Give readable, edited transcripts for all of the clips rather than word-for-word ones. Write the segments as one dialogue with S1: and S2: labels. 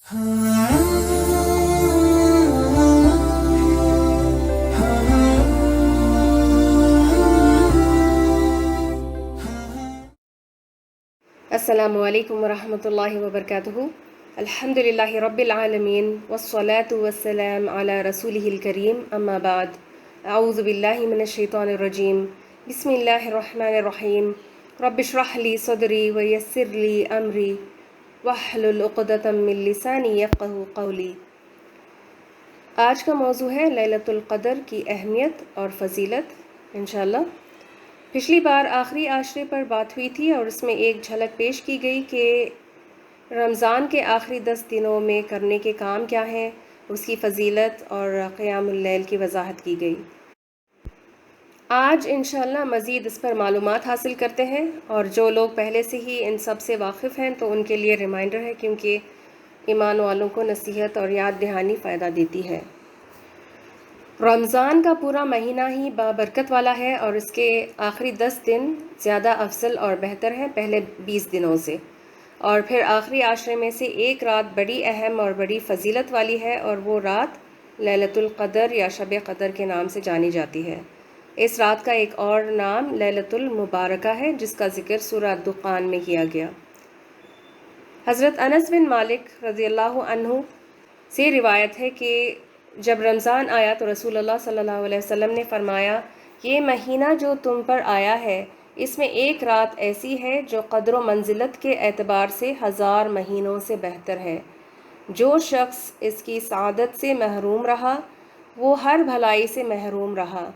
S1: السلام علیکم ورحمۃ اللہ وبرکاتہ۔ الحمدللہ رب العالمین والصلاة والسلام علی رسولہ الکریم، اما بعد، اعوذ باللہ من الشیطان الرجیم، بسم اللہ الرحمن الرحیم، رب اشرح لی صدری ویسر لی امری واحلل عقدۃ من لسانی یفقہوا قولی۔ آج کا موضوع ہے لیلۃ القدر کی اہمیت اور فضیلت انشاءاللہ۔ پچھلی بار آخری عاشرے پر بات ہوئی تھی اور اس میں ایک جھلک پیش کی گئی کہ رمضان کے آخری 10 دنوں میں کرنے کے کام کیا ہیں، اس کی فضیلت اور قیام اللیل کی وضاحت کی گئی۔ آج انشاءاللہ مزید اس پر معلومات حاصل کرتے ہیں، اور جو لوگ پہلے سے ہی ان سب سے واقف ہیں تو ان کے لیے ریمائنڈر ہے، کیونکہ ایمان والوں کو نصیحت اور یاد دہانی فائدہ دیتی ہے۔ رمضان کا پورا مہینہ ہی بابرکت والا ہے، اور اس کے آخری 10 دن زیادہ افضل اور بہتر ہیں پہلے 20 دنوں سے، اور پھر آخری عاشرے میں سے ایک رات بڑی اہم اور بڑی فضیلت والی ہے، اور وہ رات لیلۃ القدر یا شب قدر کے نام سے جانی جاتی ہے۔ اس رات کا ایک اور نام لیلۃ المبارکہ ہے، جس کا ذکر سورہ دخان میں کیا گیا۔ حضرت انس بن مالک رضی اللہ عنہ سے روایت ہے کہ جب رمضان آیا تو رسول اللہ صلی اللہ علیہ وسلم نے فرمایا، یہ مہینہ جو تم پر آیا ہے، اس میں ایک رات ایسی ہے جو قدر و منزلت کے اعتبار سے 1000 مہینوں سے بہتر ہے۔ جو شخص اس کی سعادت سے محروم رہا، وہ ہر بھلائی سے محروم رہا۔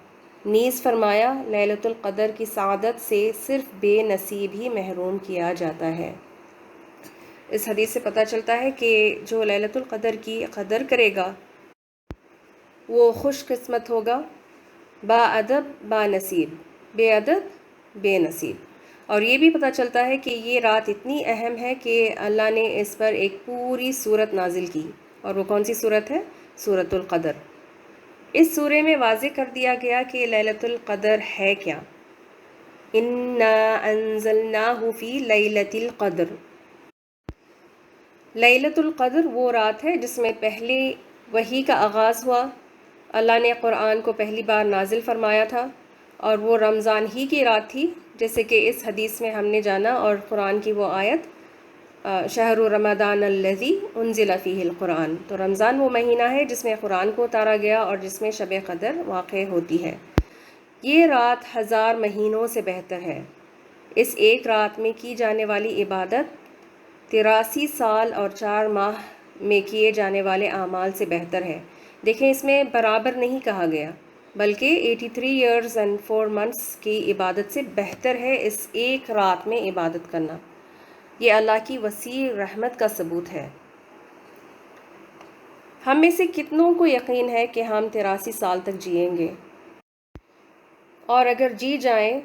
S1: نیز فرمایا، لیلۃ القدر کی سعادت سے صرف بے نصیب ہی محروم کیا جاتا ہے۔ اس حدیث سے پتہ چلتا ہے کہ جو لیلۃ القدر کی قدر کرے گا وہ خوش قسمت ہوگا، با ادب با نصیب، بے ادب بے نصیب۔ اور یہ بھی پتہ چلتا ہے کہ یہ رات اتنی اہم ہے کہ اللہ نے اس پر ایک پوری سورت نازل کی، اور وہ کون سی سورت ہے؟ سورۃ القدر۔ اس سورے میں واضح کر دیا گیا کہ لیلۃ القدر ہے کیا۔ انا انزلناہ فی لیلۃ القدر۔ لیلۃ القدر وہ رات ہے جس میں پہلے وحی کا آغاز ہوا، اللہ نے قرآن کو پہلی بار نازل فرمایا تھا، اور وہ رمضان ہی کی رات تھی، جیسے کہ اس حدیث میں ہم نے جانا، اور قرآن کی وہ آیت شہر رمضان الذی انزل فیہ القرآن۔ تو رمضان وہ مہینہ ہے جس میں قرآن کو اتارا گیا اور جس میں شب قدر واقع ہوتی ہے۔ یہ رات 1000 مہینوں سے بہتر ہے۔ اس ایک رات میں کی جانے والی عبادت 83 سال اور 4 ماہ میں کیے جانے والے اعمال سے بہتر ہے۔ دیکھیں، اس میں برابر نہیں کہا گیا، بلکہ 83 ایئرز اینڈ 4 منتھس کی عبادت سے بہتر ہے اس ایک رات میں عبادت کرنا۔ یہ اللہ کی وسیع رحمت کا ثبوت ہے۔ ہم میں سے کتنوں کو یقین ہے کہ ہم 83 سال تک جئیں گے؟ اور اگر جی جائیں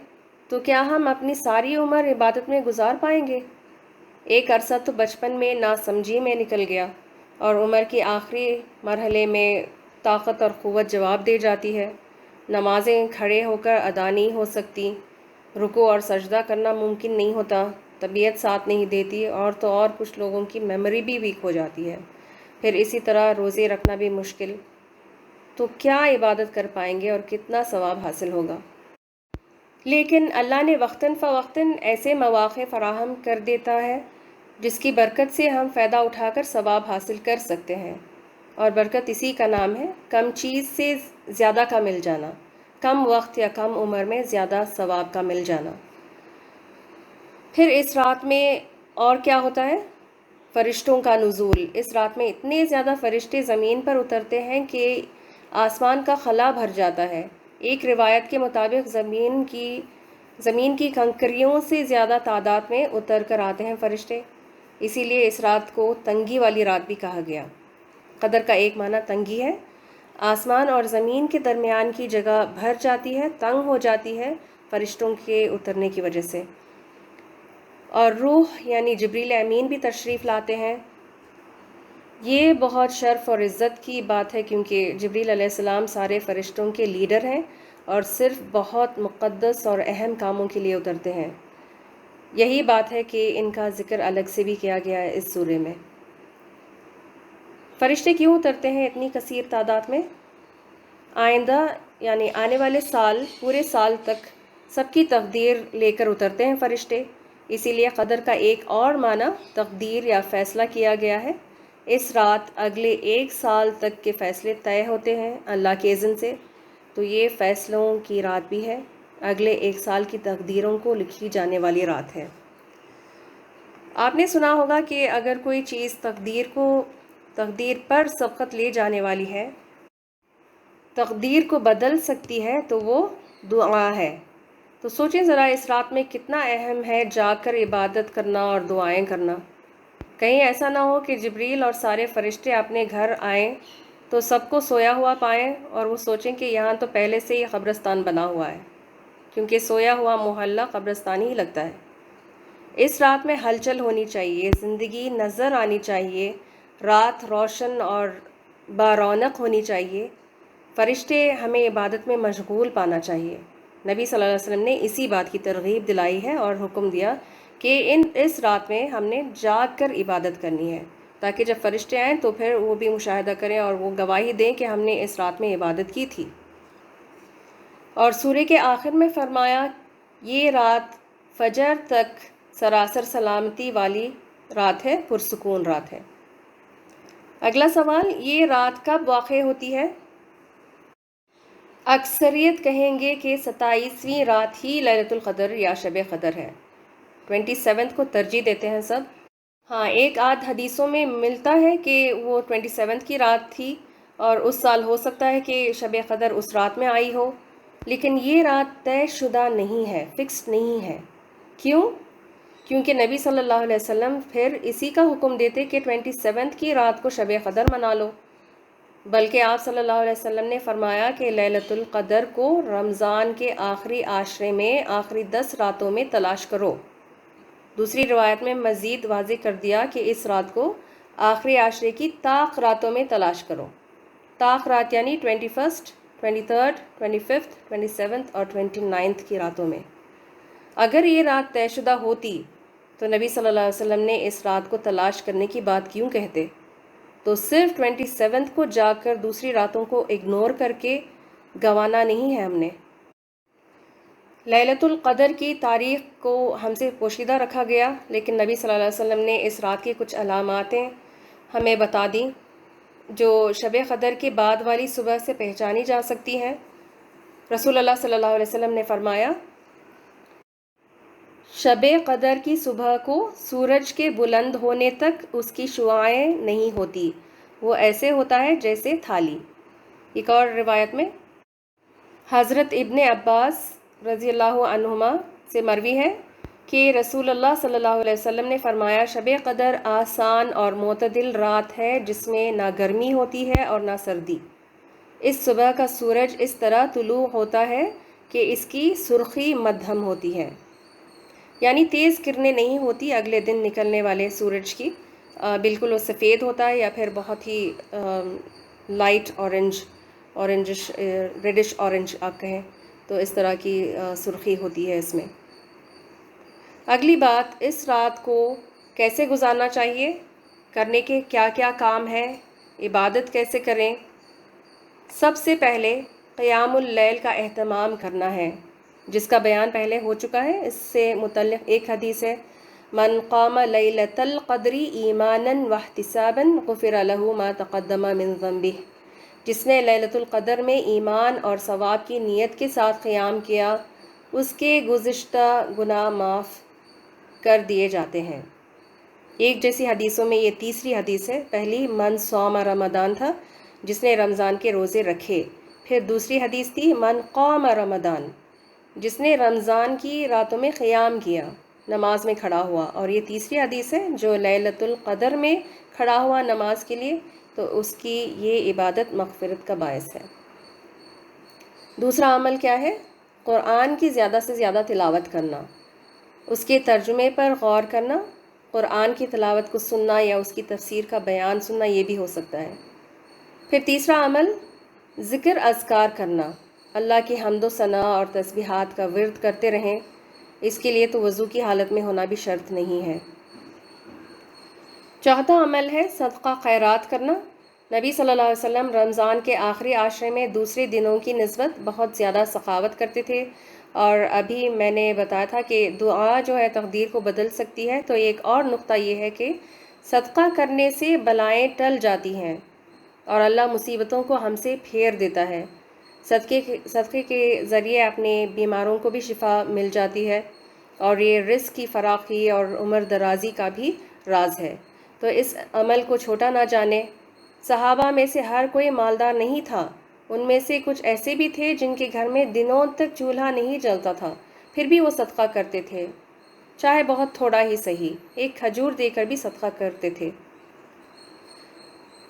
S1: تو کیا ہم اپنی ساری عمر عبادت میں گزار پائیں گے؟ ایک عرصہ تو بچپن میں ناسمجھی میں نکل گیا، اور عمر کے آخری مرحلے میں طاقت اور قوت جواب دے جاتی ہے۔ نمازیں کھڑے ہو کر ادا نہیں ہو سکتی، رکوع اور سجدہ کرنا ممکن نہیں ہوتا، طبیعت ساتھ نہیں دیتی، اور کچھ لوگوں کی میموری بھی ویک ہو جاتی ہے، پھر اسی طرح روزے رکھنا بھی مشکل۔ تو کیا عبادت کر پائیں گے اور کتنا ثواب حاصل ہوگا؟ لیکن اللہ نے وقتاً فوقتاً ایسے مواقع فراہم کر دیتا ہے جس کی برکت سے ہم فائدہ اٹھا کر ثواب حاصل کر سکتے ہیں، اور برکت اسی کا نام ہے کم چیز سے زیادہ کا مل جانا، کم وقت یا کم عمر میں زیادہ ثواب کا مل جانا۔ پھر اس رات میں اور کیا ہوتا ہے؟ فرشتوں کا نزول۔ اس رات میں اتنے زیادہ فرشتے زمین پر اترتے ہیں کہ آسمان کا خلا بھر جاتا ہے۔ ایک روایت کے مطابق زمین کی کنکریوں سے زیادہ تعداد میں اتر کر آتے ہیں فرشتے، اسی لیے اس رات کو تنگی والی رات بھی کہا گیا۔ قدر کا ایک معنی تنگی ہے۔ آسمان اور زمین کے درمیان کی جگہ بھر جاتی ہے، تنگ ہو جاتی ہے فرشتوں کے اترنے کی وجہ سے، اور روح یعنی جبریل امین بھی تشریف لاتے ہیں۔ یہ بہت شرف اور عزت کی بات ہے، کیونکہ جبریل علیہ السلام سارے فرشتوں کے لیڈر ہیں اور صرف بہت مقدس اور اہم کاموں کے لیے اترتے ہیں۔ یہی بات ہے کہ ان کا ذکر الگ سے بھی کیا گیا ہے اس سورے میں۔ فرشتے کیوں اترتے ہیں اتنی کثیر تعداد میں؟ آئندہ یعنی آنے والے سال، پورے سال تک سب کی تقدیر لے کر اترتے ہیں فرشتے. اسی لیے قدر کا ایک اور معنی تقدیر یا فیصلہ کیا گیا ہے. اس رات اگلے 1 سال تک کے فیصلے طے ہوتے ہیں اللہ کے اذن سے، تو یہ فیصلوں کی رات بھی ہے. اگلے 1 سال کی تقدیروں کو لکھی جانے والی رات ہے. آپ نے سنا ہوگا کہ اگر کوئی چیز تقدیر پر سبقت لے جانے والی ہے، تقدیر کو بدل سکتی ہے، تو وہ دعا ہے. تو سوچیں ذرا اس رات میں کتنا اہم ہے جا کر عبادت کرنا اور دعائیں کرنا. کہیں ایسا نہ ہو کہ جبریل اور سارے فرشتے اپنے گھر آئیں تو سب کو سویا ہوا پائیں اور وہ سوچیں کہ یہاں تو پہلے سے ہی قبرستان بنا ہوا ہے، کیونکہ سویا ہوا محلہ قبرستان ہی لگتا ہے. اس رات میں ہلچل ہونی چاہیے، زندگی نظر آنی چاہیے، رات روشن اور بارونق ہونی چاہیے. فرشتے ہمیں عبادت میں مشغول پانا چاہیے. نبی صلی اللہ علیہ وسلم نے اسی بات کی ترغیب دلائی ہے اور حکم دیا کہ اس رات میں ہم نے جاگ کر عبادت کرنی ہے، تاکہ جب فرشتے آئیں تو پھر وہ بھی مشاہدہ کریں اور وہ گواہی دیں کہ ہم نے اس رات میں عبادت کی تھی. اور سورہ کے آخر میں فرمایا یہ رات فجر تک سراسر سلامتی والی رات ہے، پرسکون رات ہے. اگلا سوال، یہ رات کب واقع ہوتی ہے؟ اکثریت کہیں گے کہ 27ویں رات ہی لیلۃ القدر یا شب قدر ہے. 27 کو ترجیح دیتے ہیں سب. ہاں، ایک آدھ حدیثوں میں ملتا ہے کہ وہ 27 کی رات تھی اور اس سال ہو سکتا ہے کہ شب قدر اس رات میں آئی ہو، لیکن یہ رات طے شدہ نہیں ہے، فکس نہیں ہے. کیوں؟ کیونکہ نبی صلی اللہ علیہ وسلم پھر اسی کا حکم دیتے کہ 27 کی رات کو شب قدر منا لو. بلکہ آپ صلی اللہ علیہ وسلم نے فرمایا کہ لیلۃ القدر کو رمضان کے آخری عاشرے میں آخری 10 راتوں میں تلاش کرو. دوسری روایت میں مزید واضح کر دیا کہ اس رات کو آخری عاشرے کی طاق راتوں میں تلاش کرو. طاق رات یعنی 21، 23، 25، 27 اور 29 کی راتوں میں. اگر یہ رات طے شدہ ہوتی تو نبی صلی اللہ علیہ وسلم نے اس رات کو تلاش کرنے کی بات کیوں کہتے؟ تو صرف 27 کو جا کر دوسری راتوں کو اگنور کر کے گنوانا نہیں ہے ہم نے. لیلۃ القدر کی تاریخ کو ہم سے پوشیدہ رکھا گیا، لیکن نبی صلی اللہ علیہ وسلم نے اس رات کی کچھ علاماتیں ہمیں بتا دیں جو شب قدر کے بعد والی صبح سے پہچانی جا سکتی ہیں. رسول اللہ صلی اللہ علیہ وسلم نے فرمایا شب قدر کی صبح کو سورج کے بلند ہونے تک اس کی شعاعیں نہیں ہوتی، وہ ایسے ہوتا ہے جیسے تھالی. ایک اور روایت میں حضرت ابن عباس رضی اللہ عنہما سے مروی ہے کہ رسول اللہ صلی اللہ علیہ وسلم نے فرمایا شب قدر آسان اور معتدل رات ہے جس میں نہ گرمی ہوتی ہے اور نہ سردی. اس صبح کا سورج اس طرح طلوع ہوتا ہے کہ اس کی سرخی مدھم ہوتی ہے، یعنی تیز کرنیں نہیں ہوتی اگلے دن نکلنے والے سورج کی. بالکل وہ سفید ہوتا ہے یا پھر بہت ہی لائٹ اورنجش ریڈش اورنج آپ کہیں تو اس طرح کی سرخی ہوتی ہے اس میں. اگلی بات، اس رات کو کیسے گزارنا چاہیے، کرنے کے کیا کیا کام ہیں، عبادت کیسے کریں. سب سے پہلے قیام اللیل کا اہتمام کرنا ہے، جس کا بیان پہلے ہو چکا ہے. اس سے متعلق ایک حدیث ہے من قام لیلۃ القدر ایمانا واحتسابا غفر له ما تقدم من ذنبہ. جس نے لیلۃ القدر میں ایمان اور ثواب کی نیت کے ساتھ قیام کیا اس کے گزشتہ گناہ معاف کر دیے جاتے ہیں. ایک جیسی حدیثوں میں یہ تیسری حدیث ہے. پہلی من صام رمضان تھا، جس نے رمضان کے روزے رکھے. پھر دوسری حدیث تھی من قام رمضان، جس نے رمضان کی راتوں میں قیام کیا، نماز میں کھڑا ہوا. اور یہ تیسری حدیث ہے جو لیلۃ القدر میں کھڑا ہوا نماز کے لیے تو اس کی یہ عبادت مغفرت کا باعث ہے. دوسرا عمل کیا ہے؟ قرآن کی زیادہ سے زیادہ تلاوت کرنا، اس کے ترجمے پر غور کرنا. قرآن کی تلاوت کو سننا یا اس کی تفسیر کا بیان سننا یہ بھی ہو سکتا ہے. پھر تیسرا عمل ذکر اذکار کرنا، اللہ کی حمد و ثنا اور تسبیحات کا ورد کرتے رہیں. اس کے لیے تو وضو کی حالت میں ہونا بھی شرط نہیں ہے. چوتھا عمل ہے صدقہ خیرات کرنا. نبی صلی اللہ علیہ وسلم رمضان کے آخری عاشرے میں دوسرے دنوں کی نسبت بہت زیادہ سخاوت کرتے تھے، اور ابھی میں نے بتایا تھا کہ دعا جو ہے تقدیر کو بدل سکتی ہے۔ تو ایک اور نقطہ یہ ہے کہ صدقہ کرنے سے بلائیں ٹل جاتی ہیں اور اللہ مصیبتوں کو ہم سے پھیر دیتا ہے۔ صدقے کے ذریعے اپنے بیماروں کو بھی شفا مل جاتی ہے، اور یہ رزق کی فراخی اور عمر درازی کا بھی راز ہے۔ تو اس عمل کو چھوٹا نہ جانے۔ صحابہ میں سے ہر کوئی مالدار نہیں تھا، ان میں سے کچھ ایسے بھی تھے جن کے گھر میں دنوں تک چولہا نہیں جلتا تھا، پھر بھی وہ صدقہ کرتے تھے، چاہے بہت تھوڑا ہی صحیح، ایک کھجور دے کر بھی صدقہ کرتے تھے۔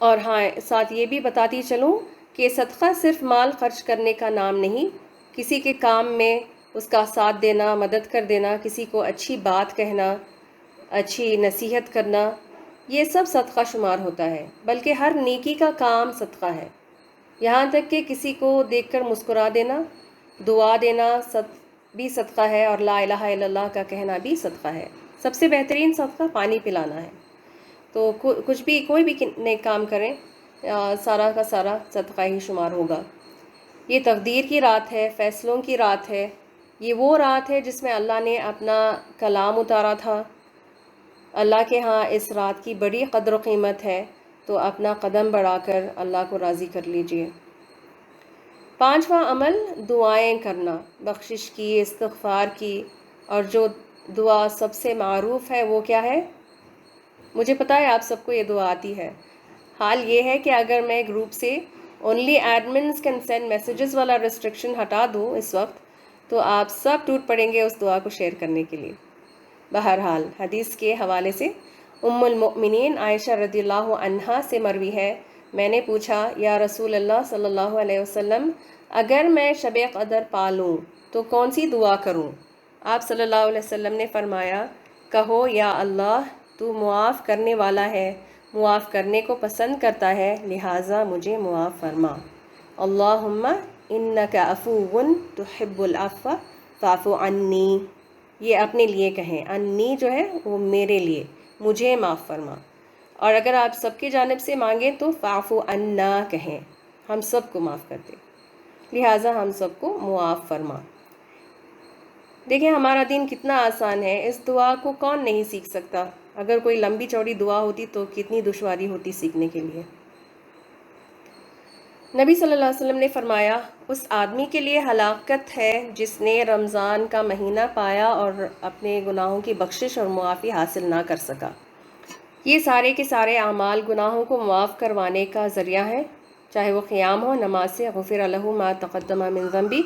S1: اور ہاں، ساتھ یہ بھی بتاتی چلوں کہ صدقہ صرف مال خرچ کرنے کا نام نہیں، کسی کے کام میں اس کا ساتھ دینا، مدد کر دینا، کسی کو اچھی بات کہنا، اچھی نصیحت کرنا، یہ سب صدقہ شمار ہوتا ہے، بلکہ ہر نیکی کا کام صدقہ ہے۔ یہاں تک کہ کسی کو دیکھ کر مسکرا دینا، دعا دینا بھی صدقہ ہے، اور لا الہ الا اللہ کا کہنا بھی صدقہ ہے۔ سب سے بہترین صدقہ پانی پلانا ہے۔ تو کوئی بھی نیک کام کریں، سارا کا سارا صدقہ ہی شمار ہوگا۔ یہ تقدیر کی رات ہے، فیصلوں کی رات ہے، یہ وہ رات ہے جس میں اللہ نے اپنا کلام اتارا تھا۔ اللہ کے ہاں اس رات کی بڑی قدر و قیمت ہے، تو اپنا قدم بڑھا کر اللہ کو راضی کر لیجئے۔ 5واں عمل دعائیں کرنا، بخشش کی، استغفار کی، اور جو دعا سب سے معروف ہے وہ کیا ہے؟ مجھے پتا ہے آپ سب کو یہ دعا آتی ہے۔ حال یہ ہے کہ اگر میں گروپ سے only admins can send messages والا ریسٹرکشن ہٹا دوں اس وقت، تو آپ سب ٹوٹ پڑیں گے اس دعا کو شیئر کرنے کے لیے۔ بہرحال حدیث کے حوالے سے ام المؤمنین عائشہ رضی اللہ عنہا سے مروی ہے، میں نے پوچھا یا رسول اللہ صلی اللہ علیہ وسلم، اگر میں شب قدر پالوں تو کون سی دعا کروں؟ آپ صلی اللہ علیہ وسلم نے فرمایا، کہو یا اللہ تو معاف کرنے والا ہے، معاف کرنے کو پسند کرتا ہے، لہٰذا مجھے معاف فرما۔ اللہم انک عفو تحب العفو فاعف عنی، یہ اپنے لیے کہیں، انی جو ہے وہ میرے لیے، مجھے معاف فرما۔ اور اگر آپ سب کی جانب سے مانگیں تو فاعف عنا کہیں، ہم سب کو معاف کر دے، لہٰذا ہم سب کو معاف فرما۔ دیکھیں ہمارا دین کتنا آسان ہے، اس دعا کو کون نہیں سیکھ سکتا؟ اگر کوئی لمبی چوڑی دعا ہوتی تو کتنی دشواری ہوتی سیکھنے کے لیے۔ نبی صلی اللہ علیہ وسلم نے فرمایا، اس آدمی کے لیے ہلاکت ہے جس نے رمضان کا مہینہ پایا اور اپنے گناہوں کی بخشش اور معافی حاصل نہ کر سکا۔ یہ سارے کے سارے اعمال گناہوں کو معاف کروانے کا ذریعہ ہے، چاہے وہ قیام ہو، نماز سے غفر لہ ما تقدم من ذنبی،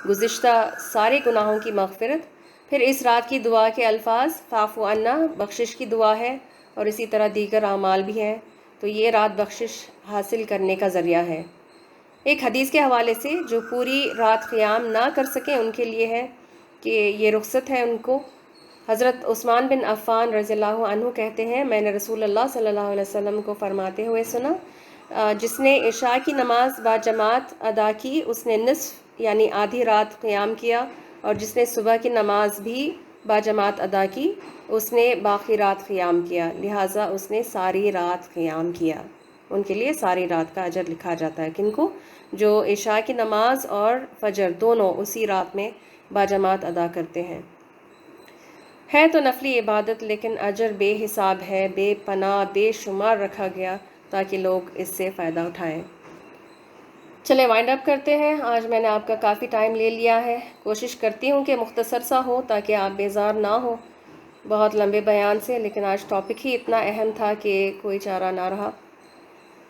S1: گزشتہ سارے گناہوں کی مغفرت۔ پھر اس رات کی دعا کے الفاظ فاعف عنا بخشش کی دعا ہے، اور اسی طرح دیگر اعمال بھی ہیں، تو یہ رات بخشش حاصل کرنے کا ذریعہ ہے۔ ایک حدیث کے حوالے سے جو پوری رات قیام نہ کر سکیں ان کے لیے ہے کہ یہ رخصت ہے ان کو۔ حضرت عثمان بن عفان رضی اللہ عنہ کہتے ہیں، میں نے رسول اللہ صلی اللہ علیہ وسلم کو فرماتے ہوئے سنا، جس نے عشاء کی نماز با جماعت ادا کی اس نے نصف یعنی آدھی رات قیام کیا، اور جس نے صبح کی نماز بھی با جماعت ادا کی اس نے باقی رات قیام کیا، لہٰذا اس نے ساری رات قیام کیا۔ ان کے لیے ساری رات کا اجر لکھا جاتا ہے، کن کو؟ جو عشاء کی نماز اور فجر دونوں اسی رات میں با جماعت ادا کرتے ہیں۔ ہے تو نفلی عبادت لیکن اجر بے حساب ہے، بے پناہ بے شمار رکھا گیا تاکہ لوگ اس سے فائدہ اٹھائیں۔ چلیں وائنڈ اپ کرتے ہیں، آج میں نے آپ کا کافی ٹائم لے لیا ہے، کوشش کرتی ہوں کہ مختصر سا ہو تاکہ آپ بیزار نہ ہو بہت لمبے بیان سے، لیکن آج ٹاپک ہی اتنا اہم تھا کہ کوئی چارہ نہ رہا۔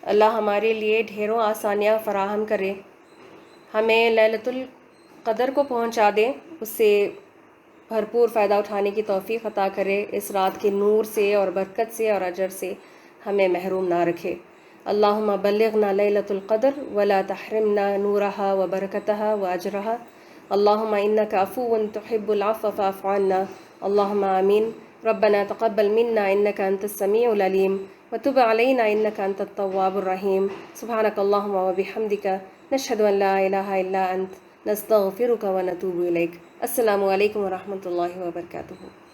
S1: اللہ ہمارے لیے ڈھیروں آسانیاں فراہم کرے، ہمیں لیلۃ القدر کو پہنچا دیں، اس سے بھرپور فائدہ اٹھانے کی توفیق عطا کرے، اس رات کے نور سے اور برکت سے اور اجر سے ہمیں محروم نہ رکھے۔ اللہم بلغنا لیلۃ القدر ولا تحرمنا نورہا وبرکتہا واجرہا، اللہم انک عفو تحب العفو فاعف عنا، اللہم آمین۔ ربنا تقبل منا انک انت السمیع العلیم وتب علینا انک انت التواب الرحیم، سبحانک اللہم وبحمدک، نشہد ان لا الہ الا انت، نستغفرک ونتوب الیک۔ السلام علیکم ورحمۃ اللہ وبرکاتہ۔